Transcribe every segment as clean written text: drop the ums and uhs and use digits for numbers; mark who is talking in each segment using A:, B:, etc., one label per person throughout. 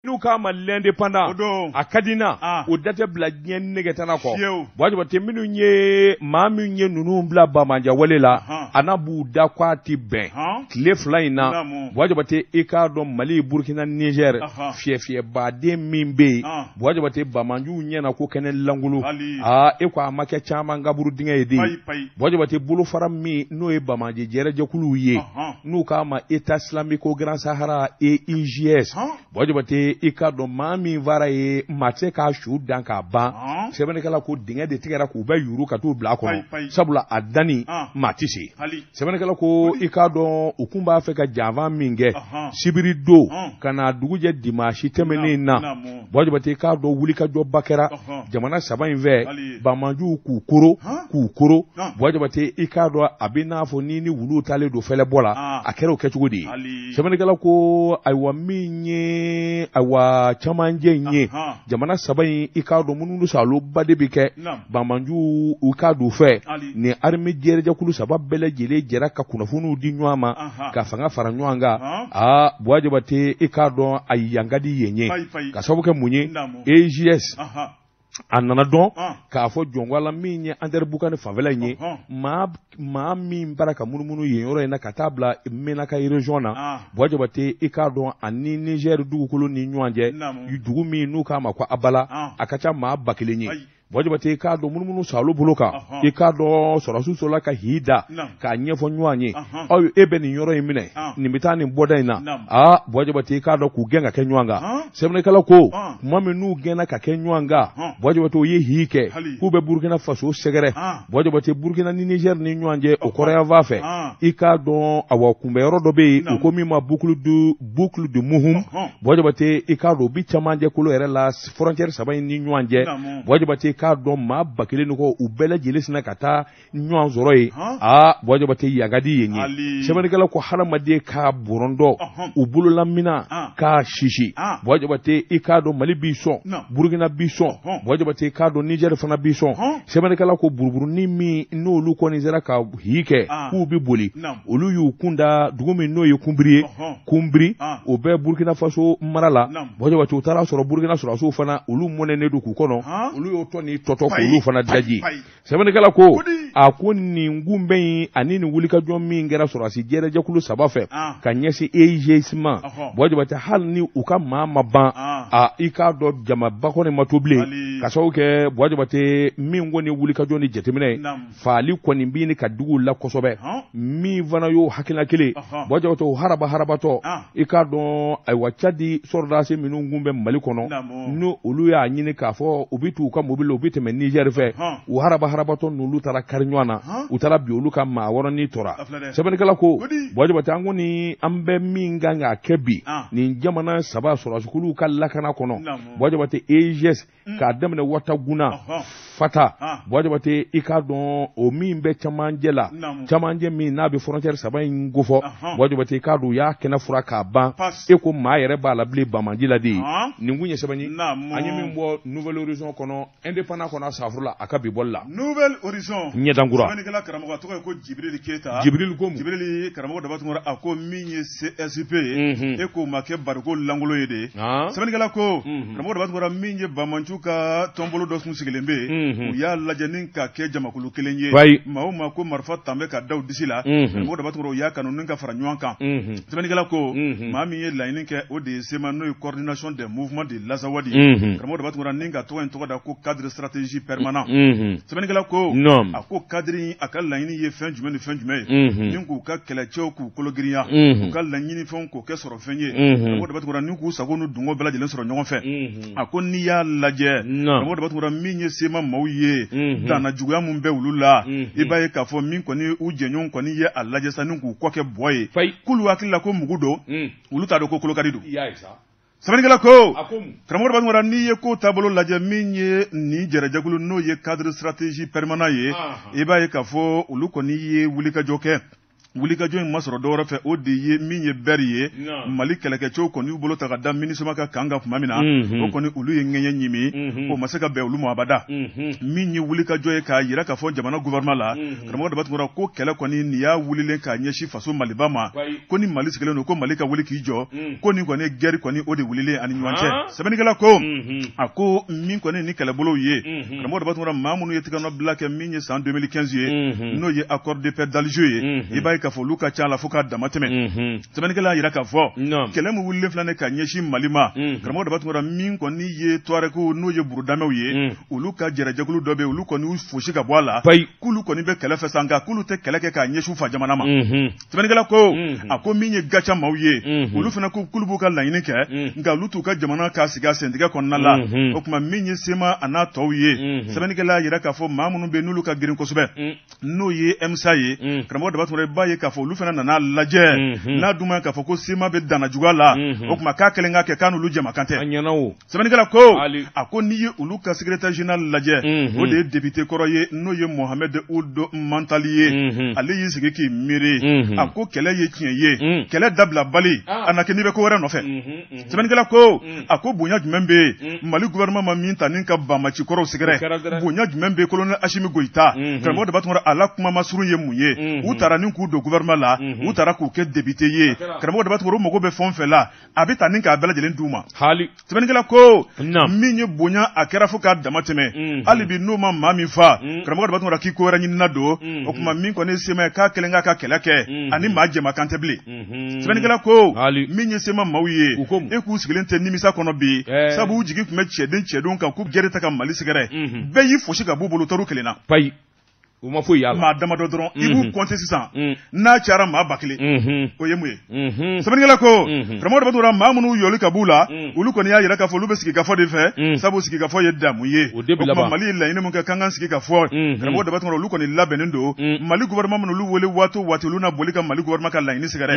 A: n'u k'a ma l'indépendant a ka di n na o da tɛ bila diɲɛ negetana kɔ Wajibate minnu ye maa min ye ninnu bila Bamanja wale la a n'a b'u da k'a ti bɛn tile 2 in na Wajibate i k'a dɔn Mali Burkina Niger fiyɛfiyɛbaden min bɛ yen Wajibate Bamanjuw ɲɛna ko kɛnɛ langolo e ko a ma kɛ caman gaburu dingɛ ye de Wajibate bolofara min n'o ye Bamanje jɛrɛjɛkuluw ye n'u k'a ma État islamique au Grand Sahara EIGS Wajibate i k'a dɔn maa min vara ye maa tɛ se k'a su dan k'a ban sɛbɛnnikɛla ko dingɛ de tigɛra k'u bɛ yuru ka t'u bila a kɔnɔ sabula a danni maa tɛ se sɛbɛnnikɛla ko i k'a dɔn u kun b'a fɛ ka janfan min kɛ sibiri don ka na dugujɛ dimanche tɛmɛnen na Wajibate i k'a dɔn wulikajɔba kɛra jamana 3 in fɛ Bamanjuw k'u koro Wajibate i k'a dɔn a bɛ n'a fɔ ni wuluw talen don fɛlɛbɔ la a kɛra o kɛcogo de ye sɛbɛnnikɛla ko ayiwa min ye ayiwa camancɛ in ye jamana 3 in i k'a dɔn minnu saloba de bɛ kɛ Bamanjuw u k'a d'u fɛ ni armée jɛrɛjɛkulu 3 bɛɛ lajɛlen jɛra ka kunnafoniw di ɲɔgɔn ma ka fanga fara ɲɔgɔn kan Wajibate i k'a dɔn a yan ka di yen ye ka sababu kɛ mun ye EIGS a nana dɔn k'a fɔ jɔnwala min ye Ander Bukani fanfɛla in ye maa min bara ka munumunu yen yɔrɔ in na ka taa bila Menaka région na Wajibate i k'a dɔn ani Niger dugukolo ni ɲɔgɔn cɛ dugu min n'u k'a ma ko Abala a ka ca maa 1000 ye Wajibate i k'a dɔn munumunu salo bolo kan i k'a dɔn sɔrɔsiw sɔrɔla ka hida k'a ɲɛfɔ ɲɔgɔn ye aw e bɛ nin yɔrɔ in minɛ nin bɛ taa nin bɔda in na Wajibate i k'a dɔn k'u gɛn ka kɛ ɲɔgɔn kan sɛbɛnnikɛla ko tuma min n'u gɛnna ka kɛ ɲɔgɔn kan Wajibate o ye hi kɛ k'u bɛ Burkina Faso sɛgɛrɛ Wajibate Burkina ni Niger ni ɲɔgɔn cɛ o kɔrɔyanfan fɛ i k'a dɔn awa kunbɛyɔrɔ dɔ bɛ yen u ko min ma boucle de Muhum Wajibate i k'a dɔn u bi camancɛ kolo yɛrɛ la frontière 3 in ni ɲɔgɔn cɛ Wajibate k'a dɔn maa 1000 kɔ u bɛɛ lajɛlen sina ka taa ɲɔgɔn sɔrɔ ye Wajibate yagadi yen ye sɛbɛnnikɛla ko hadamaden k'a bɔrɔndɔ u bololamina k'a sisi Wajibate i k'a dɔn Mali b'i sɔn Burkina b'i sɔn Wajibate i k'a dɔn Niger fana b'i sɔn sɛbɛnnikɛla ko buruburunin min n'olu kɔni sera ka hi kɛ k'u bi boli olu y'u kunda dugu min n'o ye Kunbiri o bɛɛ Burkina Faso mara la Wajibate u taara sɔrɔ Burkina sɔrɔsiw fana olu mɔnɛnen don k'u kɔnɔ olu y'o tɔ ni tɔtɔ k'olu fana daji sɛbɛnnikɛla ko a ko nin gunbɛn in ani nin wulikajɔ min kɛra sɔrɔsi jɛrɛjɛkulu 3 fɛ ka ɲɛsin EIGS ma Wajibate hali ni u ka maa ma ban i k'a dɔn jamaba kɔni ma to bilen ka sababu kɛ Wajibate min ko ni wulikajɔ ni jateminɛ faali kɔni bi ni ka dugu la kosɛbɛ min fana y'o hakilina kelen Wajibate o harabatɔ i k'a dɔn ayiwa Cadi sɔrɔdasi minnu kun bɛ Mali kɔnɔ n'o olu y'a ɲini k'a fɔ u bi t'u ka mobili u bi tɛmɛ Niger fɛ u harabatɔ n'olu taara kari ɲɔgɔn na u taara bi olu ka maa wɔɔrɔnin tora sɛbɛnnikɛla ko Wajibate an ko ni an bɛ min kan k'a kɛ bi nin jamana 3 sɔrɔsikuluw ka lakana kɔnɔ Wajibate EIGS k'a daminɛ Wataguna Fata Wajibate i k'a dɔn o min bɛ camancɛ la camancɛ min n'a bɛ frontière 3 in gofɔ Wajibate i k'a dɔn u y'a kɛnɛ fura k'a ban e ko maa yɛrɛ b'a la bilen Bamaji la de ye nin kun ye sɛbɛn ye an ye min bɔ Nouvelle Horizon kɔnɔ indépendant kɔnɔ safurula a ka bi bɔli la
B: Nouvelle Horizon
A: ɲɛdankura
B: sɛbɛnnikɛla karamɔgɔ tɔgɔ ye ko Jibril Keita
A: Jibril ko
B: Jibril karamɔgɔ Dabatungara a ko min ye CSP ye e k'o ma kɛ bariko langolo ye de sɛbɛnnikɛla ko karamɔgɔ Dabatungara min ye Bamanju ka tɔnbolo dɔ kun sigilen bɛ u y'a lajɛ ni ka kɛ jamakulu kelen ye maa o maa ko marifa tan bɛ ka da u disi la karamɔgɔ Dabatungara u y'a kanu ni ka fara ɲɔgɔn kan sɛbɛnnikɛla ko maa min ye laɲini kɛ o de ye SEMA n'o ye coordination des mouvements de l'Azawadi karamɔgɔ Dabatungara ni ka tɔgɔ in tɔgɔ da ko cadre stratégie permanent sɛbɛnnikɛla ko a ko cadre a ka laɲini ye fɛn jumɛn ni fɛn jumɛn ye ni k'u ka kɛlɛcɛw k'u kologirinya k'u ka laɲini fɛnw k'o kɛ sɔrɔ fɛn ye karamɔgɔ Dabatungara ni k'u sago n'u dungo bɛɛ lajɛlen sɔrɔ ɲɔgɔn fɛ a ko n'i y'a lajɛ karamɔgɔ Dabatungara min ye SEMA maaw ye danna juguya mun bɛ olu la i b'a ye k'a fɔ min kɔni u jɛɲɔgɔn kɔni ye a lajɛ sa ni k'u kɔ kɛ bɔ ye k'olu hakili la ko mugu don olu t'a dɔn ko kolokadi don sɛbɛnnikɛla ko karamɔgɔ Dabatungara n'i ye ko taabolo lajɛ min ye nin jɛrɛjɛkulu n'o ye cadre stratégie permanent ye i b'a ye k'a fɔ olu kɔni ye wulikajɔ kɛ wulikajɔ in ma sɔrɔ dɔwɛrɛ fɛ o de ye min ye bɛri ye Mali kɛlɛkɛcɛw kɔni y'u bolo ta ka da MINUSMA ka kan kan tuma min na o kɔni olu ye ŋɛɲɛ ɲimi o ma se ka bɛn olu ma abada min ye wulikajɔ ye k'a yira k'a fɔ jamana gouvernement la karamɔgɔ Daba Tunkara ko kɛlɛ kɔni nin y'a wulilen k'a ɲɛsin faso Maliba ma ko ni Mali sigilen don ko Mali ka wuli k'i jɔ ko nin kɔni guerre kɔni o de wulilen ani ɲɔgɔn cɛ sɛbɛnnikɛla ko a ko min kɔni ni kɛlɛbolow ye karamɔgɔ Daba Tunkara maa minnu ye tigɛnɔbila kɛ min ye san 2015 ye n'o ye accord de paix d'Alger ye i b'a ye k'a fɔ olu ka ca la fo k'a dama tɛmɛ sɛbɛnnikɛla y'a yira k'a fɔ kɛlɛ min wulilen filɛ ka ɲɛsin Mali ma karamɔgɔ Daba Tunkara min kɔni ye Tuaregu n'o ye burudamɛw ye olu ka jɛrɛjɛkulu dɔ bɛ olu kɔni y'u fosi ka bɔ a la k'olu kɔni bɛ kɛlɛ fɛ san nka k'olu tɛ kɛlɛ kɛ k'a ɲɛsin fa jamana ma sɛbɛnnikɛla ko a ko min ye gaca maaw ye olu fana ko k'olu b'u ka laɲini kɛ nka olu t'u ka jamana ka sigi a sentigɛ kɔnɔna la o tuma min ye Sema a n'a tɔw ye sɛbɛnnikɛla yira k'a fɔ maa minnu bɛ n'olu ka girin kosɛbɛ n'o ye EMSA ye karamɔgɔ Daba Tunkara i b'a ye k'a fɔ olu fana nana lajɛ n'a dun ma k'a fɔ ko Sema bɛ danna juguya la o tuma k'a kɛlen k'a kɛ k'a n'olu jɛma kan tɛ sɛbɛnnikɛla ko a ko n'i ye olu ka secrétaire général lajɛ o de ye député kɔrɔ ye n'o ye Mohamed Ould Mantali ye ale y'i sigi k'i miiri a ko kɛlɛ ye tiɲɛ ye kɛlɛ dabila bali a na kɛ n'i bɛ ko wɛrɛ nɔfɛ sɛbɛnnikɛla ko a ko bonya jumɛn bɛ Mali gouvernement ma min ta ni ka banmaci kɔrɔw sɛgɛrɛ bonya jumɛn bɛ colonel Assimi Goïta karamɔgɔ Daba Tunkara a la kuma masurun ye mun ye u taara ni k'u don gouvernement la u taara k'u kɛ député ye karamɔgɔ Daba Tunkara u mago bɛ fɛn o fɛn la a bɛ ta ni k'a bɛɛ lajɛlen d'u ma sɛbɛnnikɛla ko min ye bonya a kɛra fo k'a dama tɛmɛ hali bi n'o ma maa min fa karamɔgɔ Daba Tunkara k'i ko wɛrɛ ɲinina don o tuma min kɔni ye Sema ye k'a kɛlen k'a ka kɛlɛ kɛ ani maa jɛma kan tɛ bilen sɛbɛnnikɛla ko min ye Sema maaw ye e k'u sigilen tɛ nimisa kɔnɔ bi sabu u jigi tun bɛ cɛdenw kan k'u gɛrɛ ta ka Mali sɛgɛrɛ bɛɛ y'i fosi ka b'u bolo tɔrɔ kelen na
A: u ma foyi yala
B: maa damadɔ dɔrɔn i b'u compter sisan n'a cayara maa 1000 o ye mun ye sɛbɛnnikɛla ko karamɔgɔ Daba Tunkara maa minnu yɔli ka b'u la olu kɔni y'a yira k'a fɔ olu bɛ sigikafɔ de fɛ sabu sigikafɔ ye damu ye o tuma Mali ye laɲini min kɛ k'an ka sigi ka fɔ karamɔgɔ Daba Tunkara olu kɔni labɛnnen don Mali gouvernement minnu olu wele waati o waati olu na boli ka Mali gouvernement ka laɲini sɛgɛrɛ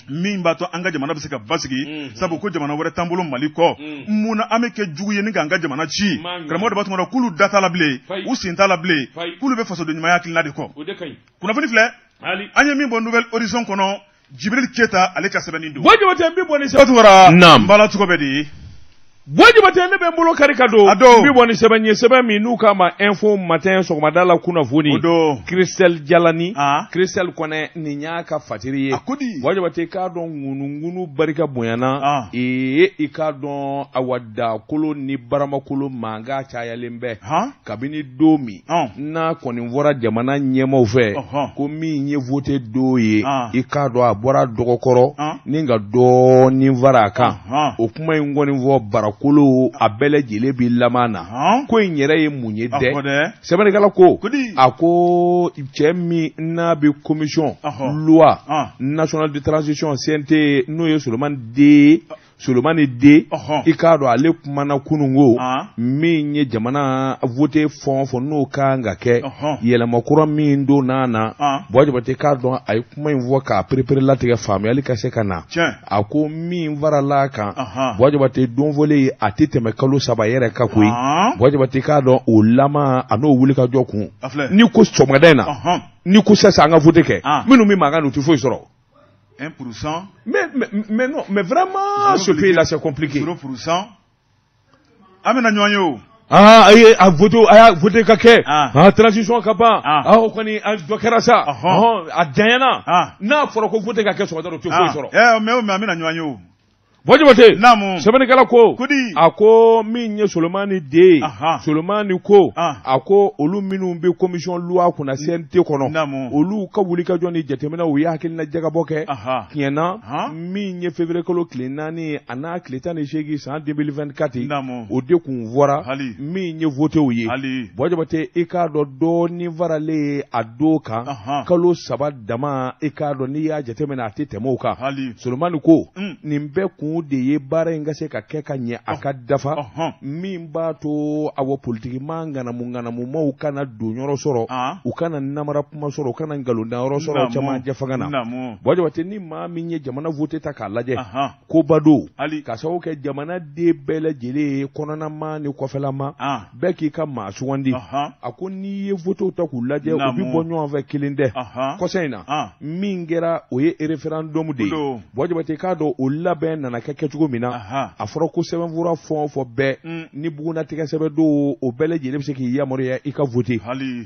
B: min b'a to an ka jamana bɛ se ka basigi sabu ko jamana wɛrɛ t'an bolo Mali kɔ mun na an bɛ kɛ jugu ye ni k'an ka jamana ci karamɔgɔ Daba Tunkara k'olu da t'a la bilen u sen t'a la bilen k'olu bɛ fasoden ɲumanya hakilina de kɔ kunnafoni filɛ an ye min bɔ Nouvelle Horizon kɔnɔ Jibril Keyita ale ka sɛbɛnni don
A: Bojibate min bɔ ni
B: Daba Tunkara n bala cogo bɛ di
A: Bojibate ne bɛ n bolo kari ka don min bɔ ni sɛbɛn ye sɛbɛn min n'u k'a ma info matin sɔgɔmada la kunnafoni Christelle Jalani Christelle kɔnɛ nin y'a ka fatiri ye Bojibate k'a dɔn ŋunungunu barika bonyana i k'a dɔn awadakolo ni baramakolo mankan cayalen bɛ kabini don min n'a kɔni fɔra jamana ɲɛmaaw fɛ ko min ye voté don ye i k'a dɔn a bɔra dɔgɔkɔrɔ ni ka dɔɔnin fara a kan o kuma in kɔni fɔ barakolo a bɛɛ lajɛlen bi laban na ko in yɛrɛ ye mun ye dɛ sɛbɛnnikɛla ko a ko cɛ min n'a bɛ commission loi nationale de transition CNT n'o ye Solomani D i k'a dɔn ale kumana kunungo min ye jamana voté fɔn fɔn n'o kan ka kɛ yɛlɛma kura min don n'a na Bojibate k'a dɔn a ye kuma in fɔ k'a perepere latigɛ faamuyali ka se ka na a ko min farala kan Bojibate donfɔlen a tɛ tɛmɛ kalo 3 yɛrɛ kan koyi Bojibate k'a dɔn o lama a n'o wuli ka jɔ kun ni ko sɔgɔmada in na ni ko sisan an ka voté kɛ minnu min mankan n'u tɛ foyi sɔrɔ
B: 1%.
A: Mais non, mais vraiment, ce pays-là, c'est compliqué.
B: 0%. Amena Nyoyo.
A: A voté kake. Transition kapa. O koni a dokera sa. A Diana. Na fɔra ko voté kake so daro to fo soro.
B: Mais Amena Nyoyo.
A: Bojibate sɛbɛnnikɛla ko a ko min ye Solomani D Solomani ko a ko olu minnu bɛ commission loi kunna CNT kɔnɔ olu ka wuli ka jɔ ni jateminɛ u ye hakilina jagabɔ kɛ tiɲɛna min ye février kalo tile 4 a n'a tile 18 san 2024 o de kun fɔra min ye voté u ye Bojibate i k'a dɔn dɔɔnin faralen a don kan kalo 3 dama i k'a dɔn n'i y'a jateminɛ a tɛ tɛmɛ o kan Solomani ko nin bɛɛ kun kun de ye baara in ka se ka kɛ ka ɲɛ a ka dafa min b'a to awɔ politiki ma ŋanamu kana don yɔrɔ sɔrɔ u kana namara kuma sɔrɔ u kana ngalonda yɔrɔ sɔrɔ camancɛ fanga na bon jabate ni maa min ye jamana vote ta k'a lajɛ koba don ka sababu kɛ jamanaden bɛɛ lajɛlen kɔnɔnama ni kɔfɛlama bɛɛ k'i ka maa sugandi a ko n'i ye votew ta k'u lajɛ u bi bɔ ɲɔgɔn fɛ kelen dɛ kɔsa in na min kɛra o ye référendum de ye bon jabate k'a dɔn o labɛn nana kɛ kɛcogo min na a fɔra ko sɛbɛnfura fɛn o fɛn bɛɛ ni bugunatigɛ sɛbɛn don o bɛɛ lajɛlen bɛ se k'i yamaruya i ka vote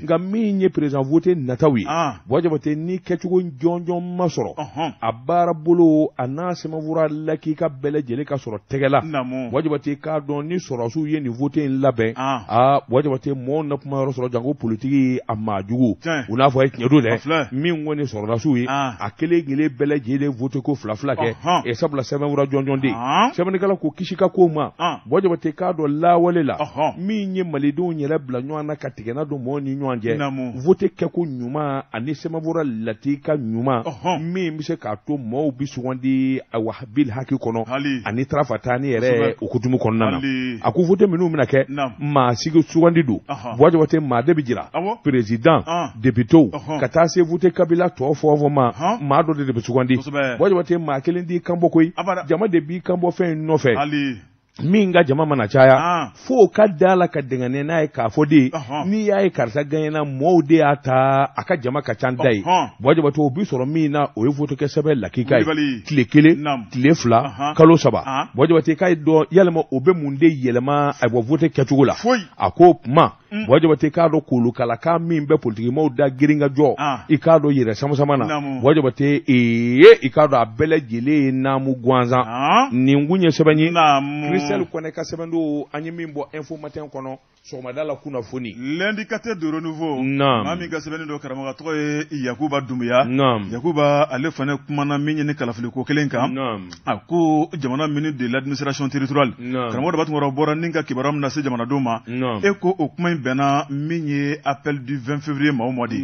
A: nka min ye président vote nataw ye bon jabate ni kɛcogo jɔnjɔn ma sɔrɔ a baara bolo a n'a sɛbɛnfura lak'i ka bɛɛ lajɛlen ka sɔrɔ tɛgɛ la bon jabate k'a dɔn ni sɔrɔsiw ye nin vote in labɛn bon jabate mɔɔw na kuma yɔrɔ sɔrɔ janko politiki a maajugu u n'a fɔ a ye tiɲɛ don dɛ min kɔni sɔrɔlasiw ye a kelen kelen bɛɛ lajɛlen vote ko fila fila kɛ sabula sɛbɛnfura jɔnjɔn de sɛbɛnnikɛla ko kisi ka ko ma bon jabate k'a dɔn lawale la min ye malidenw yɛrɛ bila ɲɔgɔn na ka tigɛna don mɔgɔw ni ɲɔgɔn cɛ vote kɛko ɲuman ani sɛbɛnfura latika ɲuman min bɛ se k'a to mɔɔw bi sugandi awa bil haki kɔnɔ ani tarafatani yɛrɛ o kutumu kɔnɔna na a ko vote minnu bɛna kɛ maa sigi sugandi don bon jabate maa de bɛ jira président députéw ka taa se vote kabila tɔ fɔ fɔ ma maa dɔ de bɛ sugandi bon jabate maa kelen t'i kanbɔ koyi jama de b'i kanbɔ fɛn in nɔfɛ min ka jama mana caya fo ka da la ka dengane n'a ye k'a fɔ de n'i y'a ye karisa gagnéna mɔɔw de y'a ta a ka jama ka ca da ye bon jabate o bi sɔrɔ min na o ye vote kɛ sɛbɛn lakika ye tile kelen tile fila kalo saba bon jabate k'a ye dɔn yalima o bɛ mun de yɛlɛma a bɔ vote kɛcogo la a ko kuma bon jabate k'a dɔn kolokalakan min bɛ politigimɔɔw da girin ka jɔ i k'a dɔn yɛrɛ samusama na bon jabate i k'a dɔn a bɛɛ lajɛlen ye naamu gansan nin kun ye sɛbɛn ye Christelle Kone ka sɛbɛn don an ye min bɔ info matin kɔnɔ sɔgɔmada la kunnafoni
B: l'indicateur de renouveau maa min ka sɛbɛnni don karamɔgɔ tɔgɔ ye Yakuba Dumbuya Yakuba ale fana kumana min ye ni kalafili ko kelen kan a ko jamana ministre de l'administration territoriale karamɔgɔ dɔ b'a tun bɔra ni ka kibaruya min na se jamanadenw ma e ko o kuma in bɛnna min ye appel du 20 février maa o maa de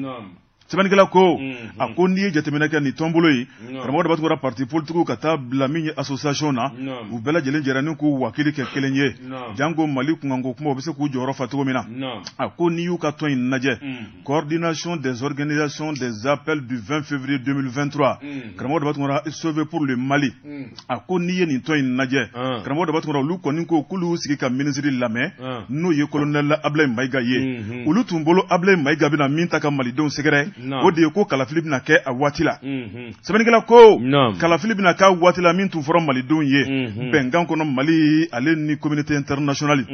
B: sɛbɛnnikɛla ko a ko n'i ye jateminɛ kɛ nin tɔnbolo ye karamɔgɔ dɔ b'a tun parti politique ka taa bila min ye association na u bɛɛ lajɛlen jɛra ni k'u wakili kɛ kelen ye janko Mali kunkanko kuma u bɛ se k'u jɔyɔrɔ fa cogo min na a ko n'i y'u ka tɔn in lajɛ coordination des organisations des appels du 20 février 2023 karamɔgɔ dɔ b'a tun sauver pour le Mali a ko n'i ye nin tɔn in lajɛ karamɔgɔ dɔ b'a tun olu kɔni ko k'olu sigi ka ministre lamɛn n'o ye colonel Ablaye Maïga ye olu tun bolo Ablaye Maïga bɛna min ta ka malidenw sɛgɛrɛ o de ye ko kalafili bɛna kɛ a waati la sɛbɛnnikɛla ko kalafili bɛna kɛ a waati la min tun fɔra malidenw ye bɛnkan kɔnɔ Mali ale ni communauté internationale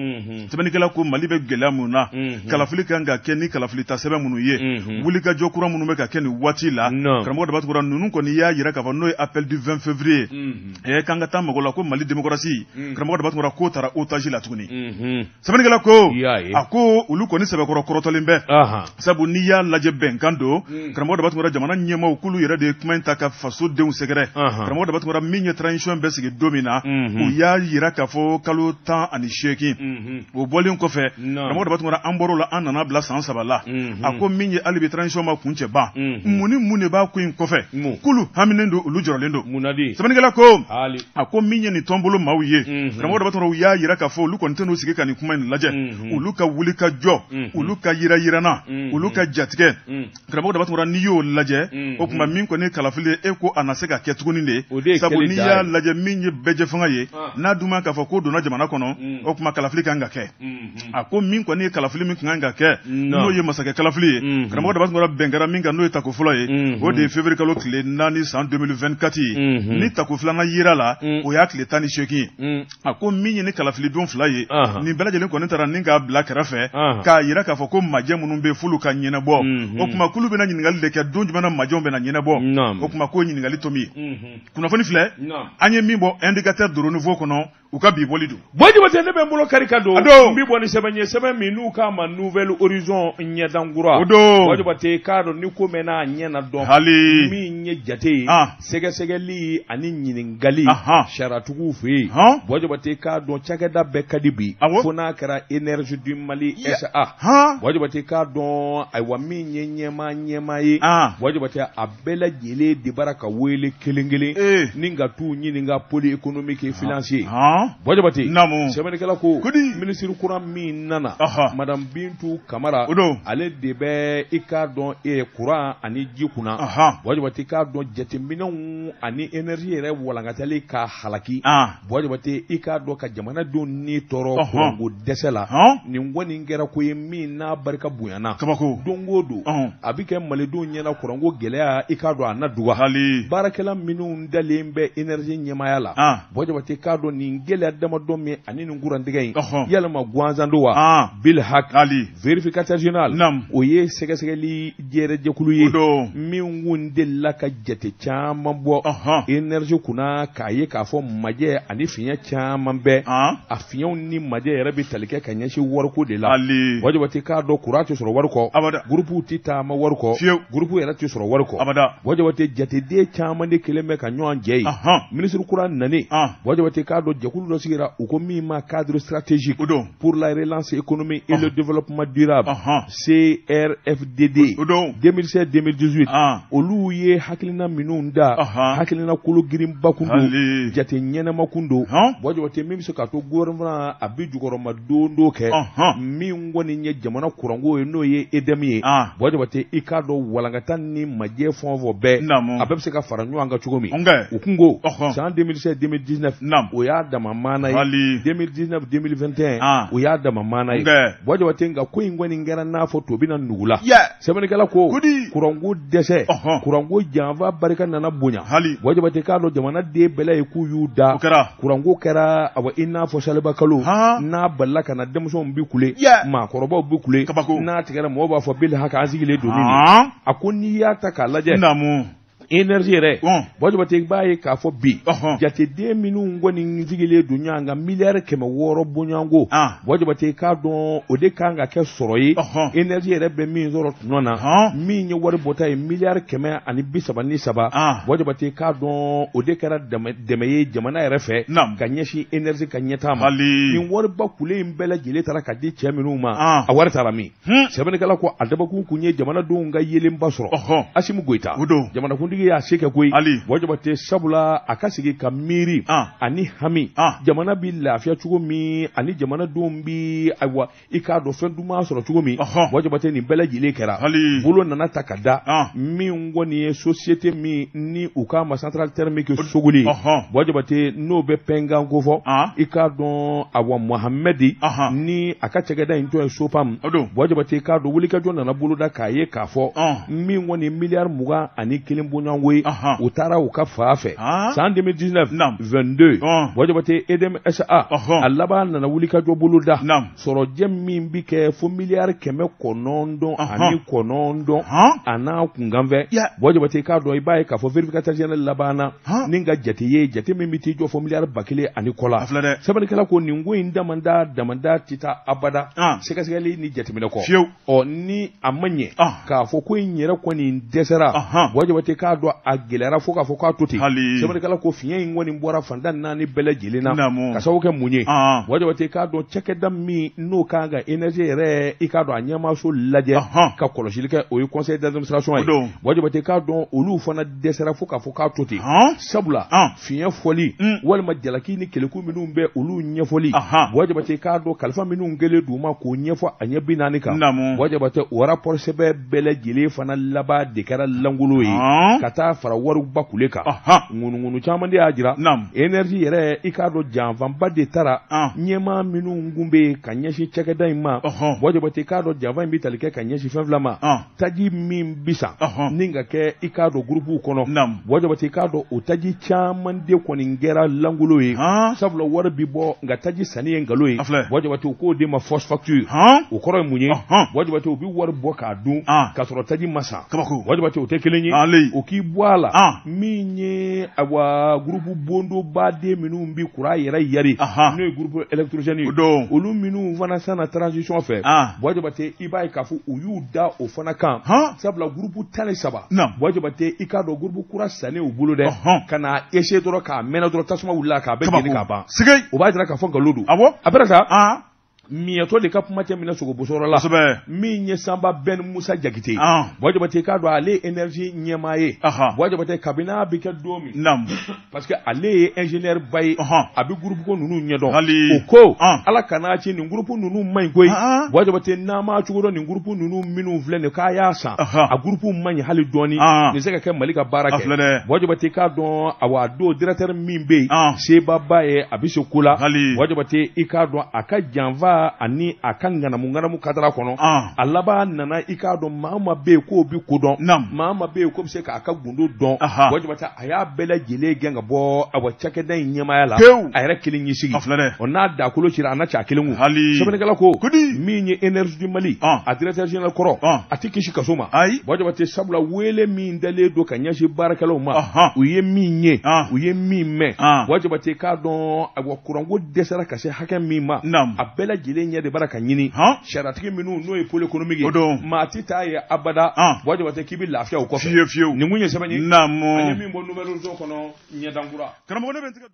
B: sɛbɛnnikɛla ko Mali bɛ gɛlɛya mun na kalafili kan ka kɛ ni kalafili ta sɛbɛn minnu ye wulikajɔ kura minnu bɛ ka kɛ nin waati la karamɔgɔ dɔ b'a tugura ninnu kɔni y'a yira k'a fɔ n'o ye appel du 20 février kan ka taa mago la ko Mali démocratie karamɔgɔ dɔ b'a tugura k'o taara otage la tuguni sɛbɛnnikɛla ko a ko olu kɔni sɛbɛkɔrɔ kɔrɔtɔlen bɛ sabu n'i y'a lajɛ bɛnkan don karamɔgɔ dɔ b'a tugura jamana ɲɛmaaw k'olu yɛrɛ de ye kuma in ta ka faso denw sɛgɛrɛ karamɔgɔ dɔ b'a tugura min ye transition bɛ sigi don min na u y'a yira k'a fɔ kalo 18 o bɔlen kɔfɛ karamɔgɔ dɔ b'a tugura an bɔr'o la an nana bila san 3 la a ko min ye hali bi transition ma kuncɛ ban mun ni mun de b'a ko in kɔfɛ k'olu haminen don olu jɔrɔlen don sɛbɛnnikɛla ko a ko min ye nin tɔnbolo maaw ye karamɔgɔ dɔ b'a tugura u y'a yira k'a fɔ olu kɔni tɛ n'u sigi ka nin kuma in lajɛ olu ka wuli ka jɔ olu ka yira yirana olu ka jatigɛ karamɔgɔ dɔ b'a tugura n'i y'o lajɛ o tuma min kɔni kalafili e ko a na se ka kɛ tuguni de sabu n'i y'a lajɛ min ye bɛɛjɛ fanga ye n'a dun ma k'a fɔ ko donna jamana kɔnɔ o tuma kalafili kan ka kɛ a ko min kɔni ye kalafili min kan ka kɛ n'o ye masakɛ kalafili ye karamɔgɔ dɔ b'a tugura bɛnkɛra min kan n'o ye tako fɔlɔ ye o de ye février kalo tile 4 san 2024 ye ni tako filanan yera la o y'a tile 18 ye a ko min ye ni kalafili don 2 ye nin bɛɛ lajɛlen kɔni taara ni k'a bila kɛrɛfɛ k'a yira k'a fɔ ko majɛ minnu bɛ f'olu ka ɲɛnabɔ o tuma kulu bɛna ɲininkali de kɛ don jumɛn na majɛw bɛna ɲɛnabɔ o tuma k'o ɲininkali to min kunnafoni filɛ an ye min bɔ indicateur de renouveau kɔnɔ u ka bi bɔli don
A: bon jabate ne bɛ n bolo kari ka don n bi bɔ ni sɛbɛn ye sɛbɛn min n'u k'a ma nouvelle horizon ɲɛdankura
B: o don
A: bon jabate k'a dɔn ni ko mɛnna a ɲɛna dɔn min ye jate ye sɛgɛsɛgɛli ani ɲininkali sariyatigiw fɛ yen bon jabate k'a dɔn cakɛda bɛɛ ka di bi fo n'a kɛra énergie du Mali SA bon jabate k'a dɔn ayiwa min ye ɲɛmaa ɲɛmaa ye wajibate a bɛɛ lajɛlen de bara ka wele kelen kelen ni ka t'u ɲininka poli économique et financier wajibate sɛbɛnnikɛla ko minisiri kura min nana madame Bintu Kamara ale de bɛ i k'a dɔn courant ani ji kunna wajibate i k'a dɔn jateminɛw ani énergie yɛrɛ walankatali ka halaki wajibate i k'a dɔn ka jamanadenw ni tɔɔrɔ kuranko dɛsɛ la nin kɔni kɛra ko ye min n'a barika bonyana don o don a bɛ kɛ malidenw ɲɛna kuranko gɛlɛya i k'a dɔn a na duga baarakɛla minnu dalen bɛ énergie ɲɛmaaya la wajibate i k'a dɔn nin gɛlɛya damadɔ min ani nin kurantigɛ in yalama gansan don wa Bilhak vérificateur général o ye sɛgɛsɛgɛli jɛrɛjɛkulu ye min kun delila ka jate caman bɔ énergie kunna k'a ye k'a fɔ majɛ ani fiɲɛ caman bɛɛ a fiɲɛw ni majɛ yɛrɛ bɛ tali kɛ ka ɲɛsin wariko de la wajibate k'a dɔn courant tɛ sɔrɔ wari kɔ groupe tɛ taama wari kɔ groupe yɛrɛ tɛ sɔrɔ wari kɔ wajibate jateden caman de kelen bɛ ka ɲɔgɔn jɛ ye minisiri kura nani wajibate k'a dɔn jɛkulu dɔ sigira u ko min ma cadre stratégique pour la relance économique et le développement durable CRFDD 2016-2018 olu ye hakilina minnu da hakilina kolo girinba kun do jate ɲɛnama kun do wajibate min bɛ se k'a to gouvernement a bɛ jukɔrɔma don kɛ min kɔni ye jamana kuranko ye n'o ye EDEM ye wajibate i k'a dɔn walankata ni majɛ fɛn o fɛn bɛɛ a bɛɛ bɛ se ka fara ɲɔgɔn kan cogo min u kun ko san 2016-2019 o y'a dama maana ye 2019-2021 o y'a dama maana ye wajibate nka ko in kɔni kɛra n'a fɔ to bɛna nugu la sɛbɛnnikɛla ko kuranko dɛsɛ kuranko janfa barika nana bonya wajibate k'a dɔn jamanaden bɛɛ ye k'u y'u da kuranko kɛra i n'a fɔ saliba kalo n'a balila ka na denmisɛnw bi kule maakɔrɔbaw bi kule n'a tigɛra mɔgɔw b'a fɔ Bilhak an sigilen don nin a ko n'i y'a ta k'a lajɛ énergie yɛrɛ wajibate i b'a ye k'a fɔ bi jateden minnu kɔni sigilen don ɲɔgɔn kan miliyari 600 bɔɲɔgɔnko wajibate k'a dɔn o de kan ka kɛ sɔrɔ ye énergie yɛrɛ bɛ min sɔrɔ tuma na min ye wari bɔta ye miliyari 133 wajibate k'a dɔn o de kɛra dɛmɛ ye jamana yɛrɛ fɛ ka ɲɛsin énergie ka ɲɛtaa ma nin wariba kule in bɛɛ lajɛlen taara ka di cɛ minnu ma a wari taara min sɛbɛnnikɛla ko a dabakun kun ye jamanadenw ka yelenba sɔrɔ Asimu Goyita jamanakuntigi y'a se kɛ koyi wajibate sabula a ka sigi ka miiri ani hami jamana bi lafiya cogo min ani jamanadenw bi ayiwa i k'a dɔn fɛn duman sɔrɔ cogo min wajibate nin bɛɛ lajɛlen kɛra bolo nana ta ka da min kɔni ye société min ni u k'a ma centrale thermique Sogoli wajibate n'o bɛ pɛnkan ko fɔ i k'a dɔn awa Mohamedi ni a ka cɛkɛda in tɔn ye Sopam wajibate k'a dɔn wulikajɔ nana boloda k'a ye k'a fɔ min kɔni miliyari 21 ani kelen bɔɲɔgɔnko ye u taara u ka fa fɛ san 2019-22 wajibate EDEM SA a laban nana wulikajɔ boloda sɔrɔjɛ min bi kɛ fo miliyari 900 ani 9 a n'a kunkanfɛ wajibate k'a dɔn i b'a ye k'a fɔ vérificateur général labanna ni ka jate ye jate min bi t'i jɔ fo miliyari 1000 ani kɔ la sɛbɛnnikɛla ko nin ko in damanda tɛ taa abada sɛgɛsɛgɛli ni jateminɛ kɔ ni a ma ɲɛ k'a fɔ ko in yɛrɛ kɔni dɛsɛra wajibate k'a dɔn a gɛlɛyara fo k'a fɔ k'a to ten sɛbɛnnikɛla ko fiɲɛ in kɔni bɔra fantan 4 bɛɛ lajɛlen na ka sababu kɛ mun ye wajibate k'a dɔn cɛkɛda min n'o kan ka énergie yɛrɛ i k'a dɔn a ɲɛmaaso lajɛ ka kɔlɔsili kɛ o ye conseil d'administration ye wajibate k'a dɔn olu fana dɛsɛra fo k'a fɔ k'a to ten sabula fiɲɛ fɔli walima jalaki ni keleku minnu bɛ olu ɲɛfɔli wajibate k'a dɔn kalifa minnu kɛlen d'u ma k'o ɲɛfɔ a ɲɛ 40 kan wajibate o rapport sɛbɛn bɛɛ lajɛlen fana laban de kɛra langolo ye ka taa fara wariba kule kan ŋunuŋunu caman de y'a jira énergie yɛrɛ i k'a dɔn janfanba de taara ɲɛmaa minnu kun bɛ ka ɲɛsin cɛkɛda in ma wajibate k'a dɔn janfa in bɛ tali kɛ ka ɲɛsin fɛn fila ma taji min bi san ni ka kɛ i k'a dɔn gurupuw kɔnɔ wajibate k'a dɔn o taji caman de kɔni kɛra langolo ye sabula wari bi bɔ nka taji sanni ye nkalon ye wajibate u k'o de ma force facture o kɔrɔ ye mun ye wajibate u bɛ wari bɔ k'a dun k'a sɔrɔ taji ma san wajibate o tɛ kelen ye o k'i bɔ a la min ye awa groupe bondo baden minnu bi kura yɛrɛ yari n'o ye groupe électrogène ye olu minnu fana sana transition fɛ wajibate i b'a ye k'a fɔ u y'u da o fana kan sabula groupe 13 wajibate i k'a dɔn groupe kura sannen u bolo dɛ ka na essayer dɔrɔn k'a mɛnɛ dɔrɔn tasuma wulila k'a bɛɛ jeni k'a ban o b'a jira k'a fɔ nkalon don a bɛra sa miyato de ka kuma tɛ minɛ sogo bosoro la min ye Sanba Ben Musa Jakite Bɔjɔbate k'a dɔn ale énergie ɲɛmaa ye Bɔjɔbate kabini a bɛ kɛ don min parce que ale ye ingénieur ba ye a bɛ groupe ko ninnu ɲɛdɔn o ko ala kana ci nin groupe ninnu man ɲi koyi Bɔjɔbate n'a ma cogo dɔn nin groupe ninnu minnu filɛ nin k'a y'a san a groupe man ɲi hali dɔɔni nin se ka kɛ Mali ka baara kɛ Bɔjɔbate k'a dɔn awa don directeur min bɛ yen Seba Ba ye a bɛ se ko la Bɔjɔbate i k'a dɔn a ka janfa ani a ka ŋanamu kadara kɔnɔ a laban nana i k'a dɔn maa ma bɛ yen k'o bi kodɔn maa ma bɛ yen k'o bɛ se k'a ka gundo dɔn Bɔjɔbate a y'a bɛɛ lajɛlen gɛn ka bɔ awa cakɛda in ɲɛmaaya la a yɛrɛ kelen y'i sigi o n'a dakolo cira a na cɛ a kelen kun sɛbɛnnikɛla ko min ye énergie du Mali a directeur général kɔrɔ a tɛ kisi kaso ma Bɔjɔbate sabula wele min dalen don ka ɲɛsin baarakɛlaw ma u ye min ye u ye min mɛn Bɔjɔbate k'a dɔn awa kuranko dɛsɛra ka se hakɛ min ma a bɛɛ lajɛlen ɲɛ de bara ka ɲini saratigi minnu n'o ye pôle économique ye maa ti t'a ye abada Bɔjɔbate k'i bɛ lafiya o kɔfɛ nin kun ye sɛbɛn ye an ye min bɔ nouvelle réseau kɔnɔ ɲɛdankura karamɔgɔ ne bɛ